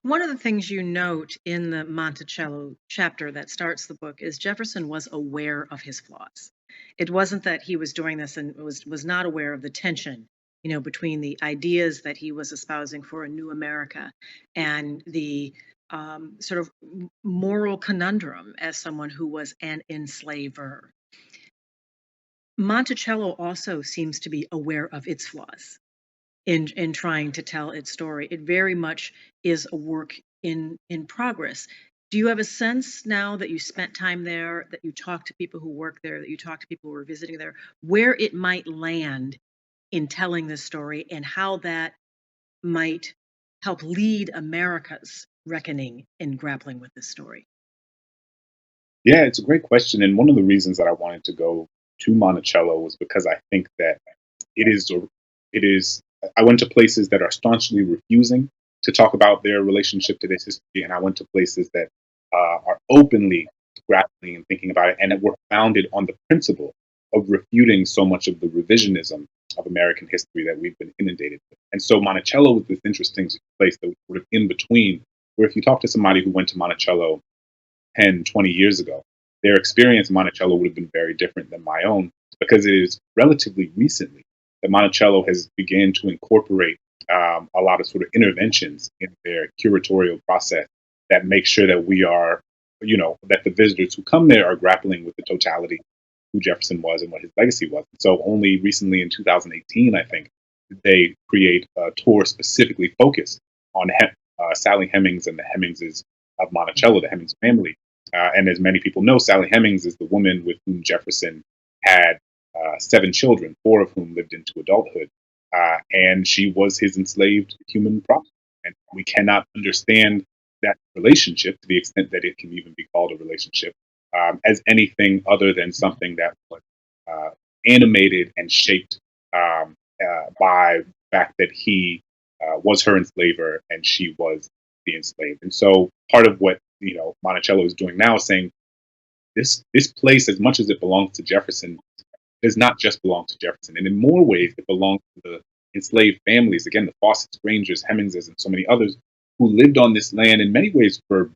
One of the things you note in the Monticello chapter that starts the book is Jefferson was aware of his flaws. It wasn't that he was doing this and was not aware of the tension, between the ideas that he was espousing for a new America and the sort of moral conundrum as someone who was an enslaver. Monticello also seems to be aware of its flaws in trying to tell its story. It very much is a work in progress. Do you have a sense now that you spent time there, that you talk to people who work there, that you talk to people who are visiting there, where it might land in telling this story and how that might help lead America's reckoning in grappling with this story? Yeah, it's a great question. And one of the reasons that I wanted to go to Monticello was because I think that it is, it is, I went to places that are staunchly refusing to talk about their relationship to this history. And I went to places that are openly grappling and thinking about it and that were founded on the principle of refuting so much of the revisionism of American history that we've been inundated with. And so Monticello was this interesting place that was sort of in between, where if you talk to somebody who went to Monticello 10, 20 years ago, their experience in Monticello would have been very different than my own because it is relatively recently that Monticello has begun to incorporate a lot of sort of interventions in their curatorial process that make sure that we are, that the visitors who come there are grappling with the totality of who Jefferson was and what his legacy was. So only recently in 2018, I think, did they create a tour specifically focused on Sally Hemings and the Hemingses of Monticello, the Hemings family. And as many people know, Sally Hemings is the woman with whom Jefferson had seven children, four of whom lived into adulthood. And she was his enslaved human property. And we cannot understand that relationship to the extent that it can even be called a relationship as anything other than something that was uh, animated and shaped by the fact that he was her enslaver and she was the enslaved. And so part of what Monticello is doing now is saying this place, as much as it belongs to Jefferson, does not just belong to Jefferson, and in more ways it belongs to the enslaved families. Again, the Fawcett's, Grangers, Hemingses, and so many others who lived on this land in many ways for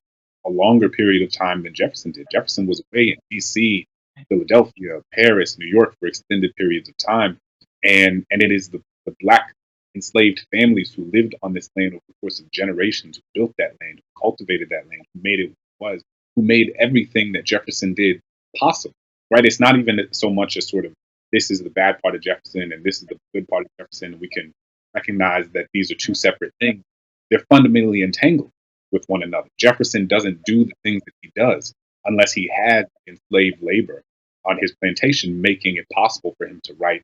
a longer period of time than Jefferson did. Jefferson was away in D.C., Philadelphia, Paris, New York for extended periods of time, and it is the black enslaved families who lived on this land over the course of generations, who built that land, who cultivated that land, who made it what it was, who made everything that Jefferson did possible. Right? It's not even so much as sort of this is the bad part of Jefferson and this is the good part of Jefferson. We can recognize that these are two separate things. They're fundamentally entangled with one another. Jefferson doesn't do the things that he does unless he had enslaved labor on his plantation, making it possible for him to write,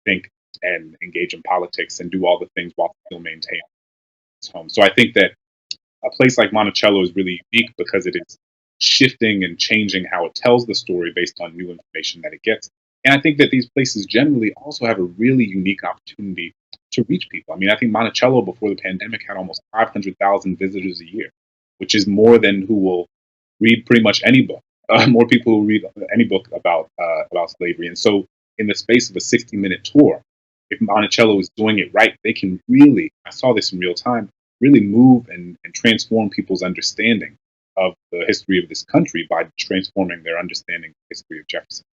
think, and engage in politics and do all the things while still maintaining his home. So I think that a place like Monticello is really unique because it is shifting and changing how it tells the story based on new information that it gets. And I think that these places generally also have a really unique opportunity to reach people. I mean, I think Monticello before the pandemic had almost 500,000 visitors a year, which is more than who will read pretty much any book. More people who read any book about slavery. And so, in the space of a 60-minute tour, if Monticello is doing it right, they can really, I saw this in real time, really move and transform people's understanding of the history of this country by transforming their understanding of the history of Jefferson.